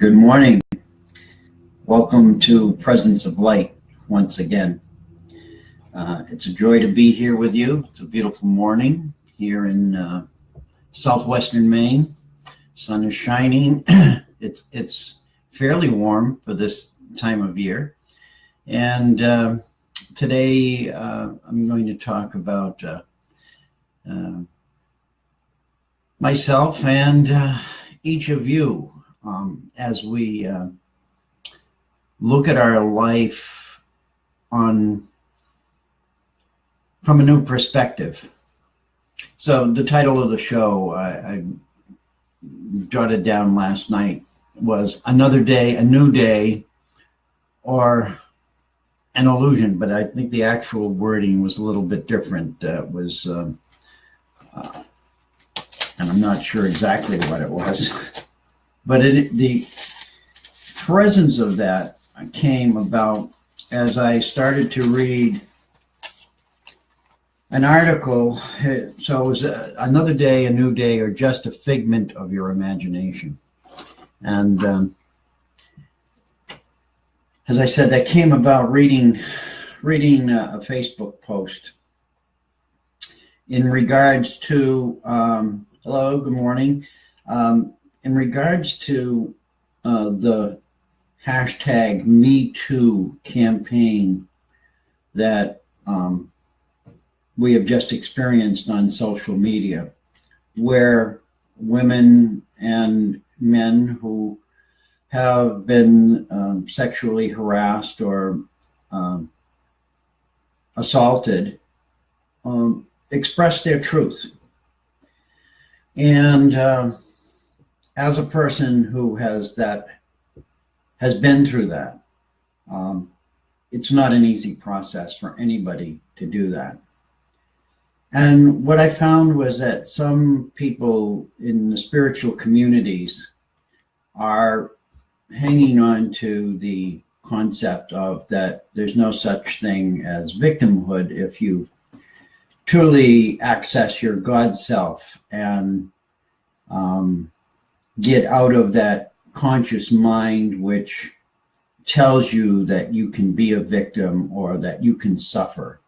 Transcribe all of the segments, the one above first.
Good morning. Welcome to Presence of Light once again. It's a joy to be here with you. It's a beautiful morning here in southwestern Maine. Sun is shining. It's fairly warm for this time of year. And today I'm going to talk about myself and each of you. As we look at our life from a new perspective. So the title of the show I jotted down last night was Another Day, a New Day, or an Illusion, but I think the actual wording was a little bit different. And I'm not sure exactly what it was. But the presence of that came about as I started to read an article. So it was Another Day, a New Day, or Just a Figment of Your Imagination. And as I said, that came about reading a Facebook post in regards to, hello, good morning. In regards to the hashtag #MeToo campaign that we have just experienced on social media, where women and men who have been sexually harassed or assaulted express their truth. And as a person who has been through that, it's not an easy process for anybody to do that. And what I found was that some people in the spiritual communities are hanging on to the concept of that there's no such thing as victimhood if you truly access your God self and get out of that conscious mind which tells you that you can be a victim or that you can suffer.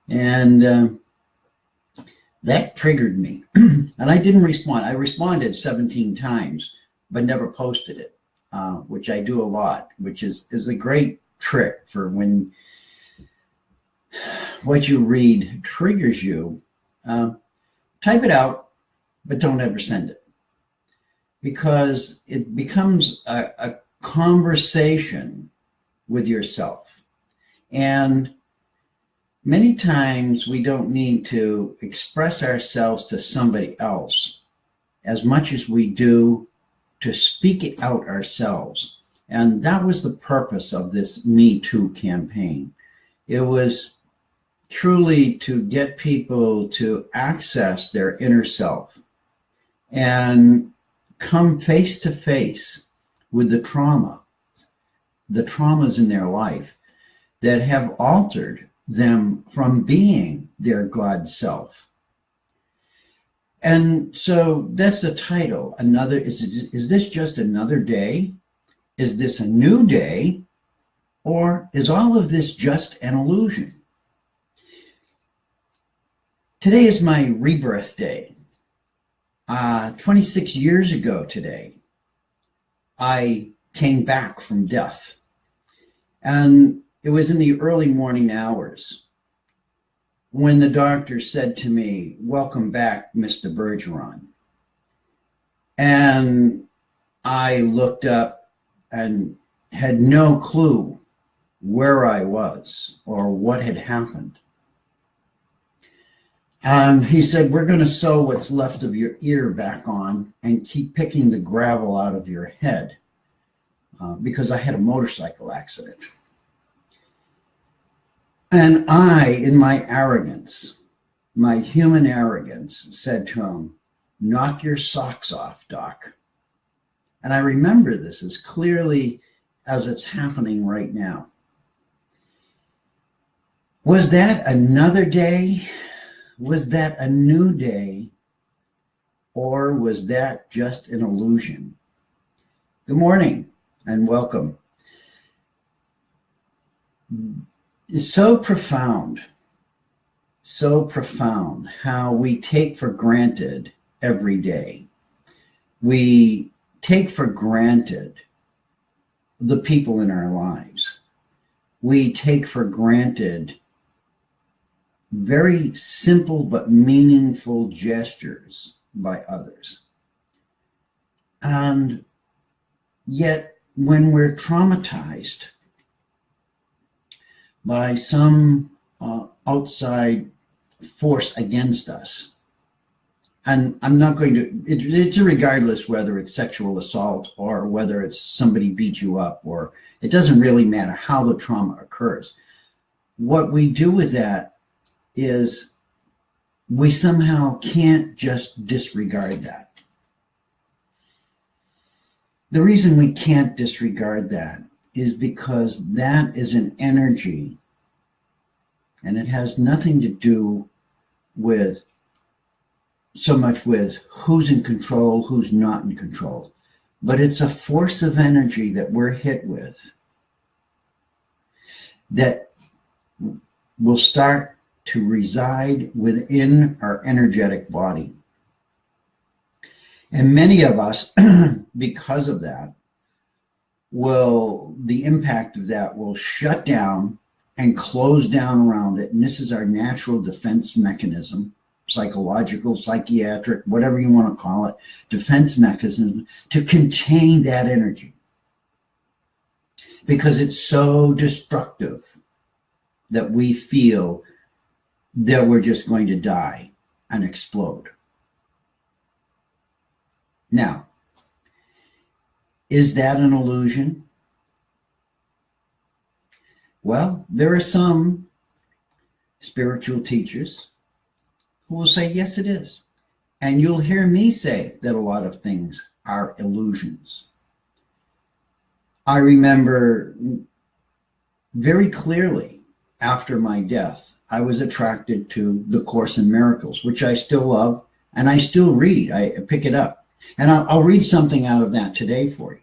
And that triggered me. And I didn't respond. I responded 17 times, but never posted it, which I do a lot, which is a great trick for when what you read triggers you. Type it out, but don't ever send it. Because it becomes a conversation with yourself. And many times we don't need to express ourselves to somebody else as much as we do to speak it out ourselves. And that was the purpose of this Me Too campaign. It was truly to get people to access their inner self and come face to face with the traumas in their life that have altered them from being their God self. And so that's the title. Is this just another day? Is this a new day? Or is all of this just an illusion? Today is my rebirth day. 26 years ago today, I came back from death. And it was in the early morning hours when the doctor said to me, "Welcome back, Mr. Bergeron." And I looked up and had no clue where I was or what had happened. And he said, "We're going to sew what's left of your ear back on and keep picking the gravel out of your head," because I had a motorcycle accident. And I, in my arrogance, my human arrogance, said to him, "Knock your socks off, Doc." And I remember this as clearly as it's happening right now. Was that another day? Was that a new day? Or was that just an illusion? Good morning and welcome. It's so profound how we take for granted every day. We take for granted the people in our lives. We take for granted very simple but meaningful gestures by others. And yet, when we're traumatized by some outside force against us, and I'm not going to, it's regardless whether it's sexual assault or whether it's somebody beat you up, or it doesn't really matter how the trauma occurs. What we do with that is we somehow can't just disregard that. The reason we can't disregard that is because that is an energy, and it has nothing to do with so much with who's in control, who's not in control, but it's a force of energy that we're hit with that will start to reside within our energetic body. And many of us, because of that, the impact of that will shut down and close down around it. And this is our natural defense mechanism, psychological, psychiatric, whatever you want to call it, defense mechanism to contain that energy. Because it's so destructive that we feel that we're just going to die and explode. Now, is that an illusion? Well, there are some spiritual teachers who will say, yes, it is. And you'll hear me say that a lot of things are illusions. I remember very clearly after my death, I was attracted to the Course in Miracles, which I still love, and I still read. I pick it up. And I'll read something out of that today for you.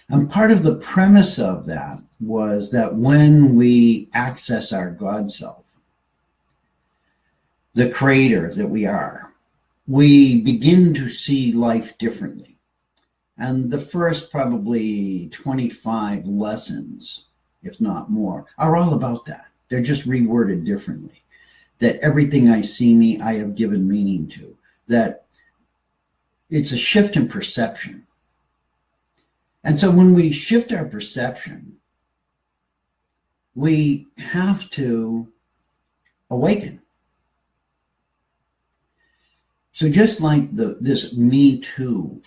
And part of the premise of that was that when we access our God self, the creator that we are, we begin to see life differently. And the first probably 25 lessons, if not more, are all about that. They're just reworded differently. That everything I see I have given meaning to. That it's a shift in perception. And so when we shift our perception, we have to awaken. So just like this Me Too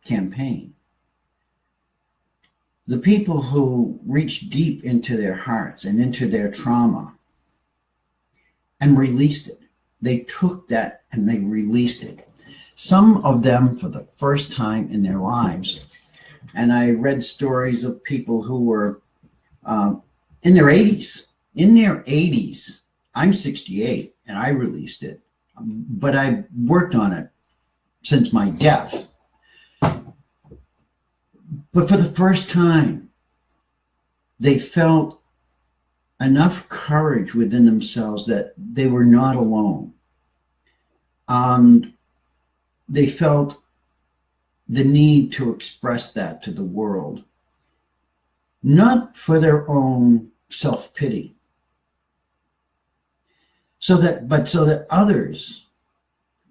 campaign, the people who reached deep into their hearts and into their trauma and released it, they took that and they released it. Some of them for the first time in their lives. And I read stories of people who were in their 80s. In their 80s, I'm 68 and I released it, but I worked on it since my death. But for the first time, they felt enough courage within themselves that they were not alone. And they felt the need to express that to the world, not for their own self-pity, so that others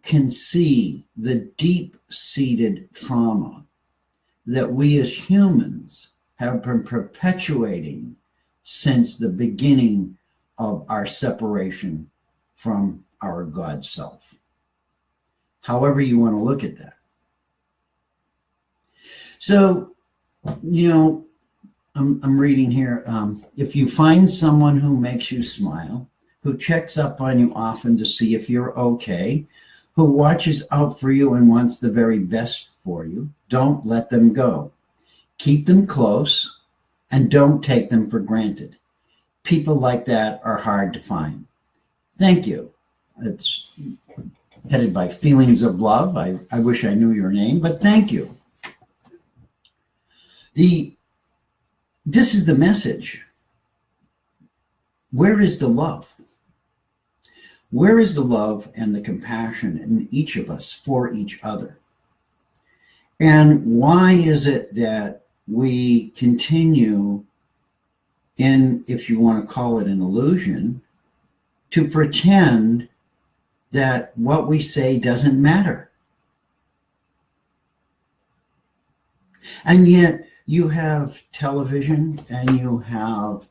can see the deep-seated trauma that we as humans have been perpetuating since the beginning of our separation from our God self. However you want to look at that. So, I'm reading here. If you find someone who makes you smile, who checks up on you often to see if you're okay, who watches out for you and wants the very best for you, don't let them go. Keep them close and don't take them for granted. People like that are hard to find. Thank you. headed by Feelings of Love. I wish I knew your name, but thank you. This is the message. Where is the love? Where is the love and the compassion in each of us for each other? And why is it that we continue in, if you want to call it an illusion, to pretend that what we say doesn't matter? And yet you have television and you have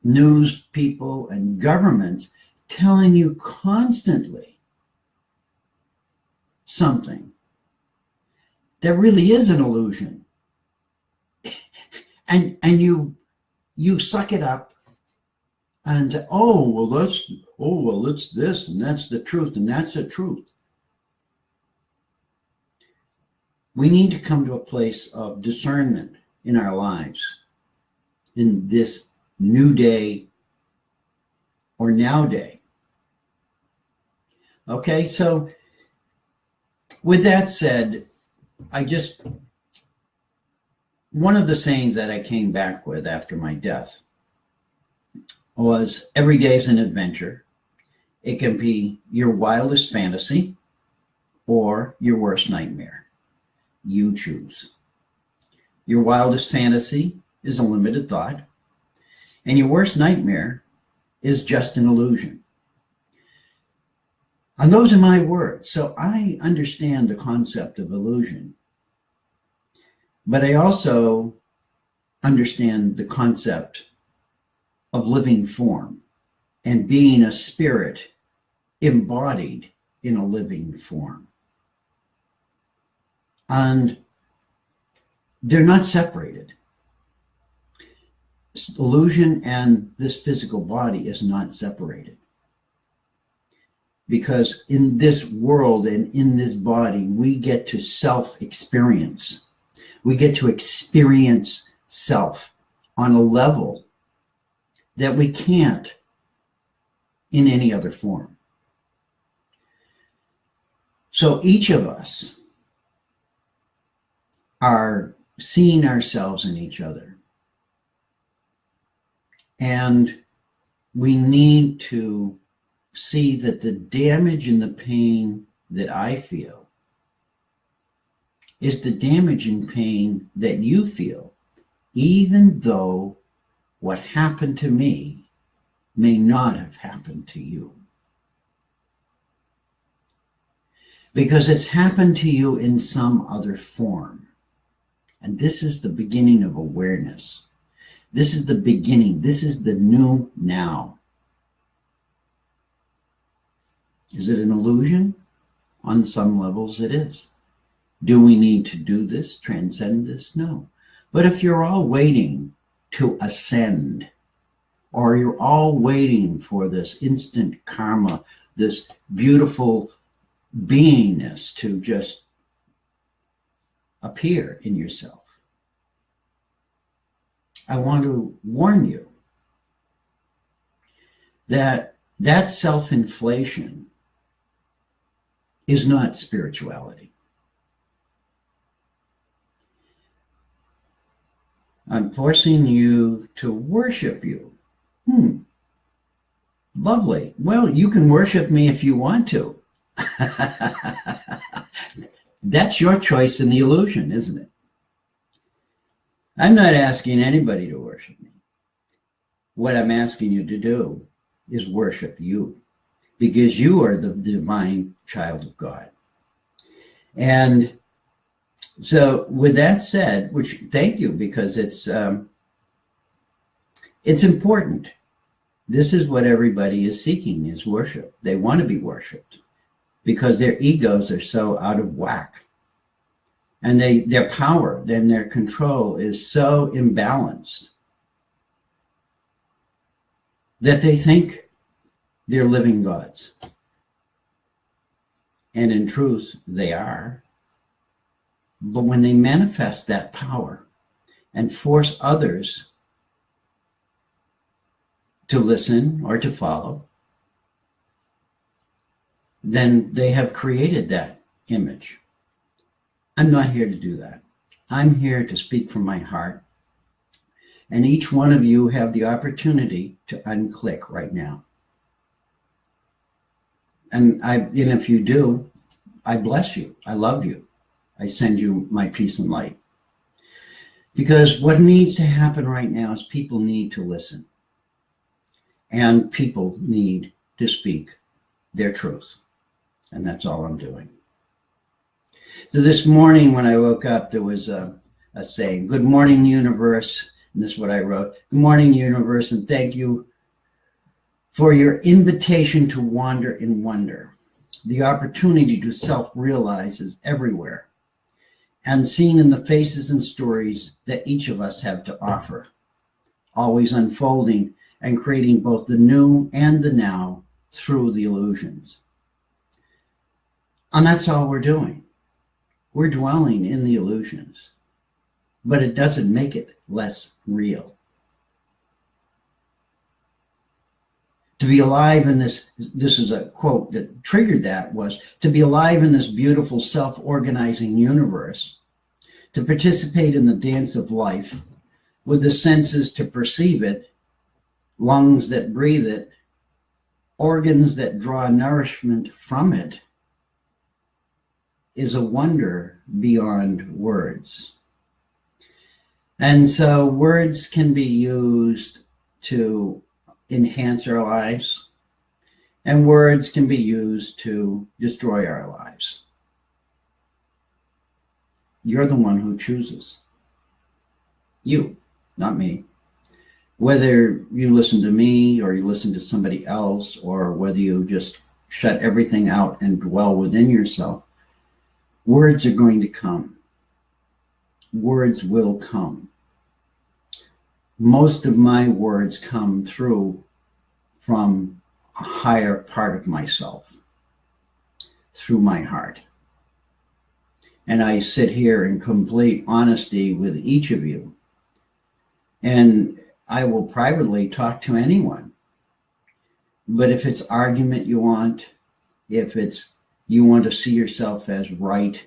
news people and governments telling you constantly something that really is an illusion. And you suck it up and say, it's this, and that's the truth, and that's the truth. We need to come to a place of discernment in our lives in this new day or now day. Okay, so with that said, one of the sayings that I came back with after my death was, every day is an adventure. It can be your wildest fantasy or your worst nightmare. You choose. Your wildest fantasy is a limited thought, and your worst nightmare is just an illusion. And those are my words. So I understand the concept of illusion, but I also understand the concept of living form and being a spirit embodied in a living form. And they're not separated. Illusion and this physical body is not separated. Because in this world and in this body, we get to self-experience. We get to experience self on a level that we can't in any other form. So each of us are seeing ourselves in each other. And we need to see that the damage and the pain that I feel is the damage and pain that you feel, even though what happened to me may not have happened to you. Because it's happened to you in some other form. And this is the beginning of awareness. This is the beginning. This is the new now. Is it an illusion? On some levels it is. Do we need to do this, transcend this? No. But if you're all waiting to ascend, or you're all waiting for this instant karma, this beautiful beingness to just appear in yourself, I want to warn you that self-inflation is not spirituality. I'm forcing you to worship you. Lovely. Well, you can worship me if you want to. That's your choice in the illusion, isn't it? I'm not asking anybody to worship me. What I'm asking you to do is worship you, because you are the divine child of God. And so with that said, which thank you, because it's important. This is what everybody is seeking, is worship. They want to be worshiped because their egos are so out of whack. And their power and their control is so imbalanced that they think they're living gods. And in truth, they are. But when they manifest that power and force others to listen or to follow, then they have created that image. I'm not here to do that. I'm here to speak from my heart. And each one of you have the opportunity to unclick right now. And if you do, I bless you. I love you. I send you my peace and light. Because what needs to happen right now is people need to listen. And people need to speak their truth. And that's all I'm doing. So this morning when I woke up, there was a saying, "Good morning, universe." And this is what I wrote. "Good morning, universe, and thank you for your invitation to wander in wonder. The opportunity to self-realize is everywhere and seen in the faces and stories that each of us have to offer, always unfolding and creating both the new and the now through the illusions." And that's all we're doing. We're dwelling in the illusions, but it doesn't make it less real. To be alive in this is a quote that triggered that, was to be alive in this beautiful self-organizing universe, to participate in the dance of life with the senses to perceive it, lungs that breathe it, organs that draw nourishment from it, is a wonder beyond words. And so words can be used to enhance our lives, and words can be used to destroy our lives. You're the one who chooses. You, not me. Whether you listen to me or you listen to somebody else, or whether you just shut everything out and dwell within yourself, words are going to come. Words will come. Most of my words come through from a higher part of myself, through my heart. And I sit here in complete honesty with each of you. And I will privately talk to anyone. But if it's argument you want, if it's you want to see yourself as right,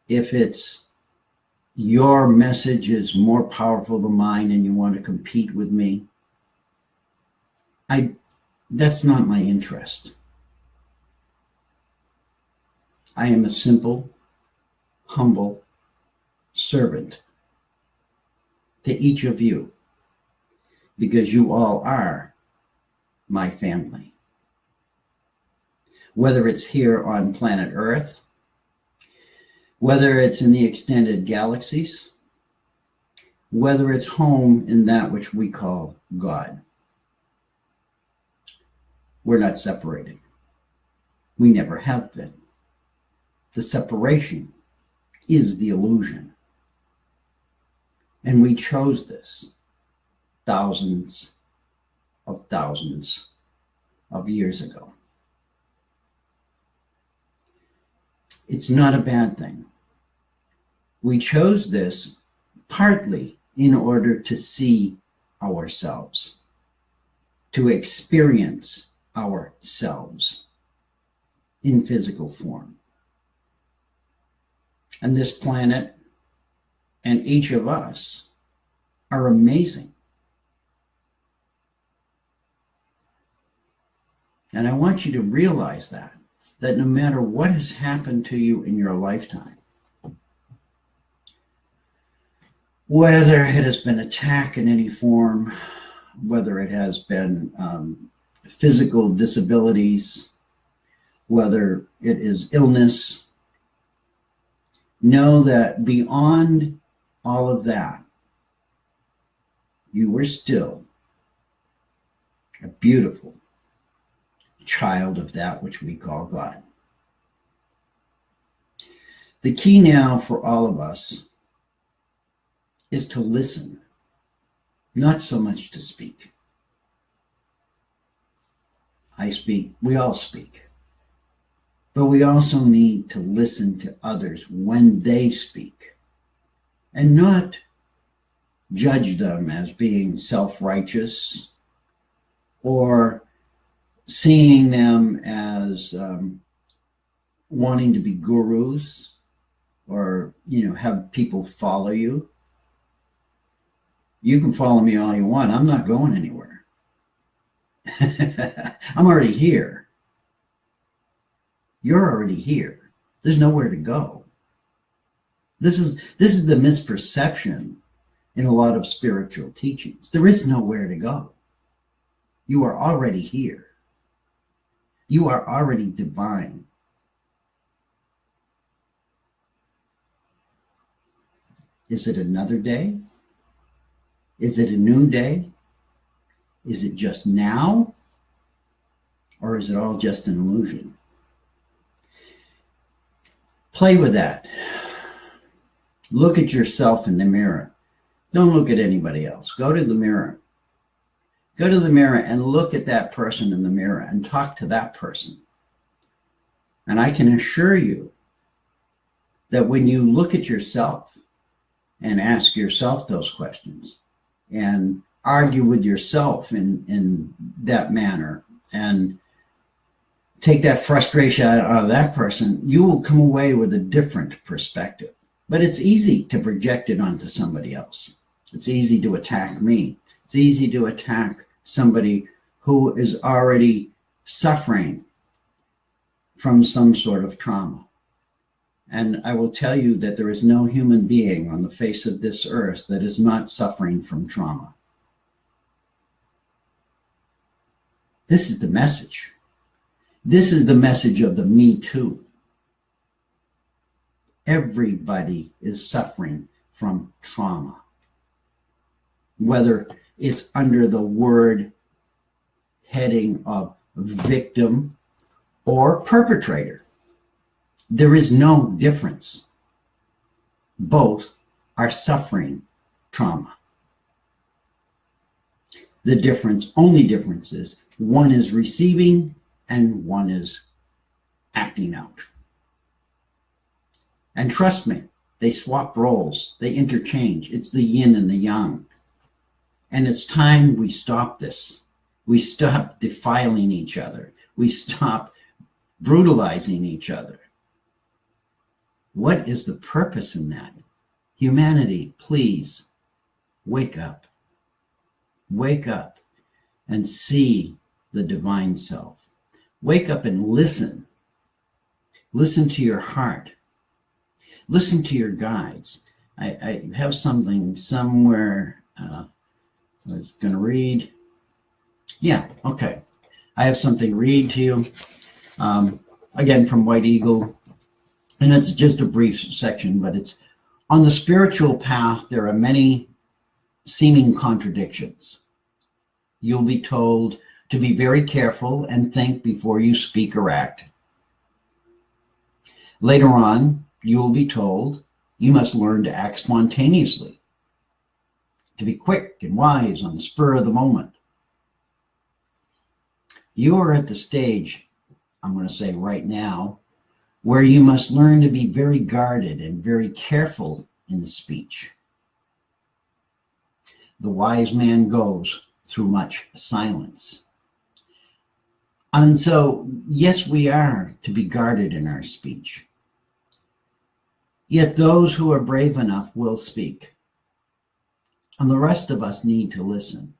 if it's your message is more powerful than mine and you want to compete with me, that's not my interest. I am a simple, humble servant to each of you, because you all are my family. Whether it's here on planet Earth, whether it's in the extended galaxies, whether it's home in that which we call God. We're not separated. We never have been. The separation is the illusion. And we chose this thousands of years ago. It's not a bad thing. We chose this partly in order to see ourselves, to experience ourselves in physical form. And this planet and each of us are amazing. And I want you to realize that no matter what has happened to you in your lifetime, whether it has been attack in any form, whether it has been physical disabilities, whether it is illness, know that beyond all of that, you were still a beautiful child of that which we call God. The key now for all of us is to listen, not so much to speak. I speak, we all speak, but we also need to listen to others when they speak and not judge them as being self-righteous or seeing them as wanting to be gurus or, have people follow you. You can follow me all you want. I'm not going anywhere. I'm already here. You're already here. There's nowhere to go. This is the misperception in a lot of spiritual teachings. There is nowhere to go. You are already here. You are already divine. Is it another day? Is it a new day? Is it just now? Or is it all just an illusion? Play with that. Look at yourself in the mirror. Don't look at anybody else. Go to the mirror. Go to the mirror and look at that person in the mirror and talk to that person. And I can assure you that when you look at yourself and ask yourself those questions and argue with yourself in that manner and take that frustration out of that person, you will come away with a different perspective. But it's easy to project it onto somebody else. It's easy to attack me. It's easy to attack somebody who is already suffering from some sort of trauma. And I will tell you that there is no human being on the face of this earth that is not suffering from trauma. This is the message. This is the message of the Me Too. Everybody is suffering from trauma. Whether it's under the word heading of victim or perpetrator. There is no difference. Both are suffering trauma. The only difference is one is receiving and one is acting out. And trust me, they swap roles, they interchange. It's the yin and the yang. And it's time we stop this. We stop defiling each other. We stop brutalizing each other. What is the purpose in that? Humanity, please, wake up. Wake up and see the divine self. Wake up and listen. Listen to your heart. Listen to your guides. I have something somewhere I was going to read. Yeah, okay. I have something to read to you. Again, from White Eagle. And it's just a brief section, but it's on the spiritual path, there are many seeming contradictions. You'll be told to be very careful and think before you speak or act. Later on, you will be told you must learn to act spontaneously, to be quick and wise on the spur of the moment. You are at the stage, I'm going to say right now, where you must learn to be very guarded and very careful in speech. The wise man goes through much silence. And so, yes, we are to be guarded in our speech. Yet those who are brave enough will speak. And the rest of us need to listen,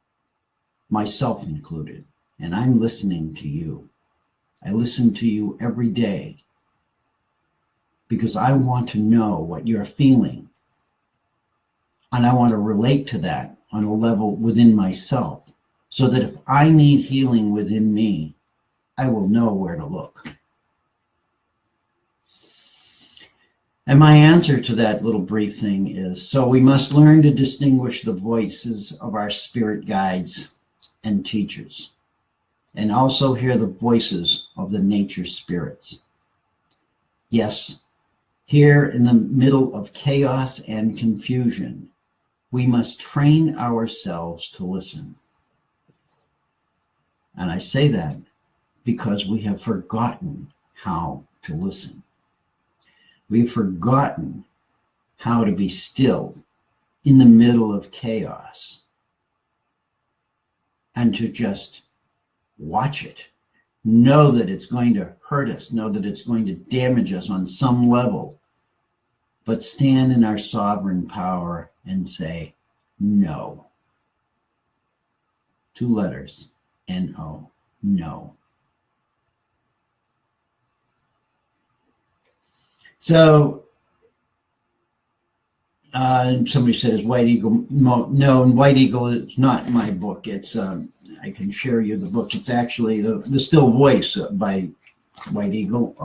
myself included. And I'm listening to you. I listen to you every day because I want to know what you're feeling. And I want to relate to that on a level within myself so that if I need healing within me, I will know where to look. And my answer to that little brief thing is, so we must learn to distinguish the voices of our spirit guides and teachers, and also hear the voices of the nature spirits. Yes, here in the middle of chaos and confusion, we must train ourselves to listen. And I say that because we have forgotten how to listen. We've forgotten how to be still in the middle of chaos and to just watch it know that it's going to hurt us, know that it's going to damage us on some level, but stand in our sovereign power and say no. 2 letters, N-O, no. So somebody says White Eagle. No, White Eagle is not my book. It's I can share you the book. It's actually the Still Voice by White Eagle,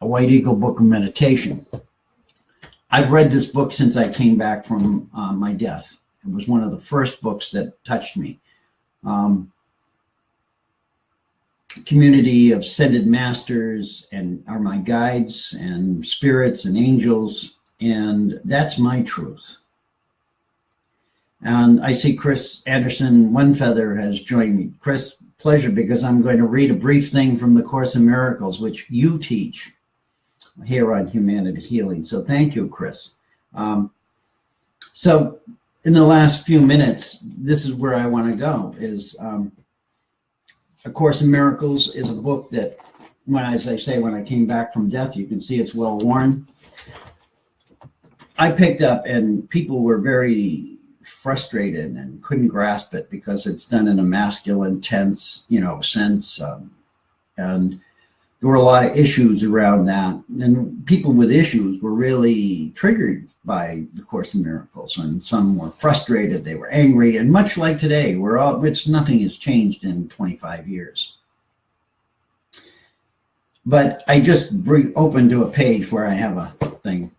a White Eagle book of meditation. I've read this book since I came back from my death. It was one of the first books that touched me. Community of ascended masters and are my guides and spirits and angels, and that's my truth. And I see Chris Anderson One Feather has joined me. Chris, pleasure, because I'm going to read a brief thing from the Course in Miracles, which you teach here on Humanity Healing. So thank you, Chris. So in the last few minutes, this is where I want to go, is A Course in Miracles is a book that, as I say, when I came back from death, you can see it's well worn. I picked up, and people were very frustrated and couldn't grasp it because it's done in a masculine tense, sense. And there were a lot of issues around that. And people with issues were really triggered by the Course in Miracles. And some were frustrated, they were angry. And much like today, nothing has changed in 25 years. But I just opened to a page where I have a thing.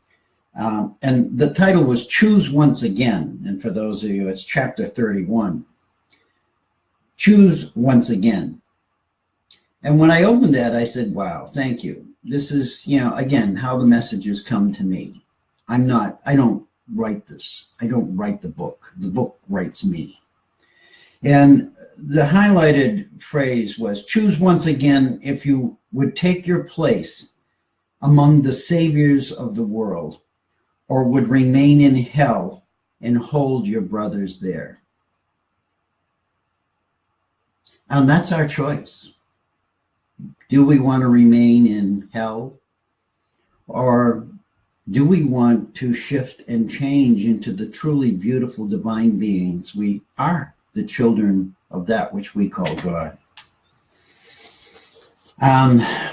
And the title was Choose Once Again. And for those of you, it's chapter 31. Choose once again. And when I opened that, I said, wow, thank you. This is, again, how the messages come to me. I don't write this. I don't write the book. The book writes me. And the highlighted phrase was, choose once again if you would take your place among the saviors of the world, or would remain in hell and hold your brothers there. And that's our choice. Do we want to remain in hell? Or do we want to shift and change into the truly beautiful divine beings we are, the children of that which we call God?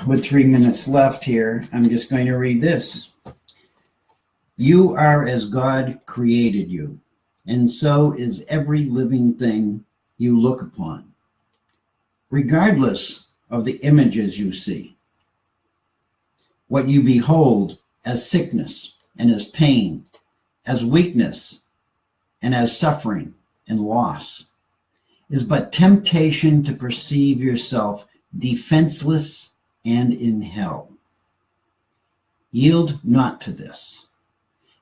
With 3 minutes left here, I'm just going to read this. You are as God created you, and so is every living thing you look upon, regardless of the images you see. What you behold as sickness and as pain, as weakness and as suffering and loss, is but temptation to perceive yourself defenseless and in hell. Yield not to this,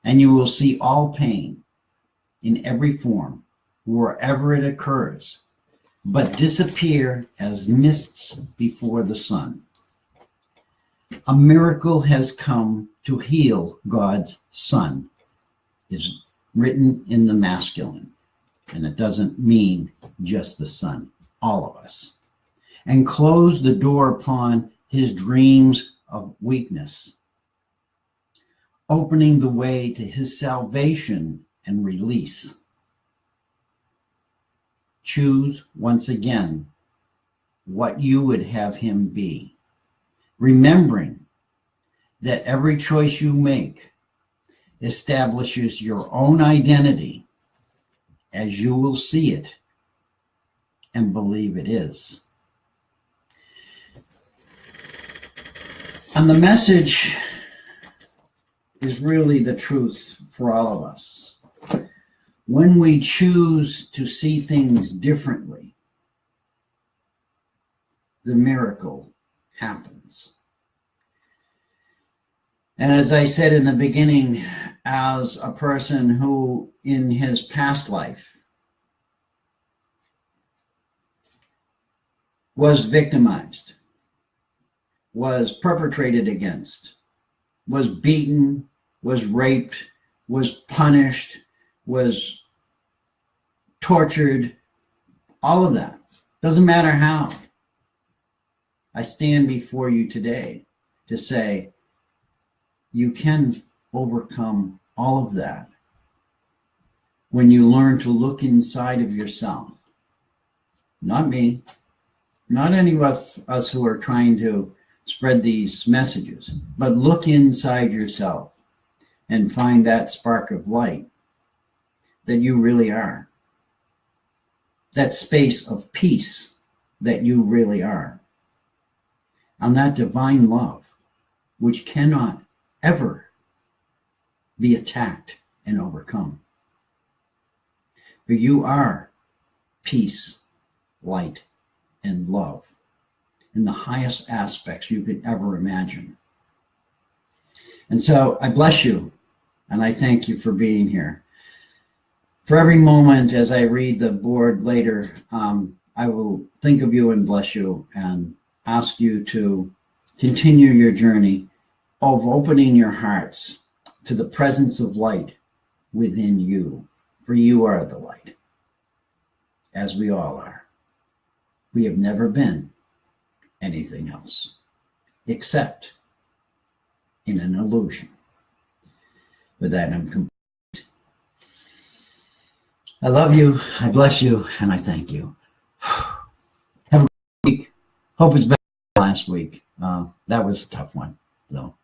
and you will see all pain in every form, wherever it occurs, but disappear as mists before the sun. A miracle has come to heal God's Son, is written in the masculine, and it doesn't mean just the Son, all of us, and close the door upon his dreams of weakness, opening the way to his salvation and release. Choose once again what you would have him be, remembering that every choice you make establishes your own identity as you will see it and believe it is. And the message is really the truth for all of us. When we choose to see things differently, the miracle happens. And as I said in the beginning, as a person who in his past life was victimized, was perpetrated against, was beaten, was raped, was punished, was tortured, all of that. Doesn't matter how. I stand before you today to say you can overcome all of that when you learn to look inside of yourself. Not me, not any of us who are trying to spread these messages, but look inside yourself and find that spark of light that you really are. That space of peace that you really are. And that divine love, which cannot ever be attacked and overcome. But you are peace, light, and love in the highest aspects you could ever imagine. And so I bless you, and I thank you for being here. For every moment as I read the board later, I will think of you and bless you and ask you to continue your journey of opening your hearts to the presence of light within you, for you are the light, as we all are. We have never been anything else, except in an illusion. With that, I'm complete. I love you, I bless you, and I thank you. Have a good week. Hope it's better than last week. That was a tough one. So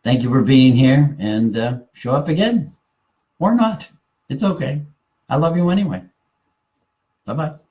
thank you for being here, and show up again. Or not. It's okay. I love you anyway. Bye-bye.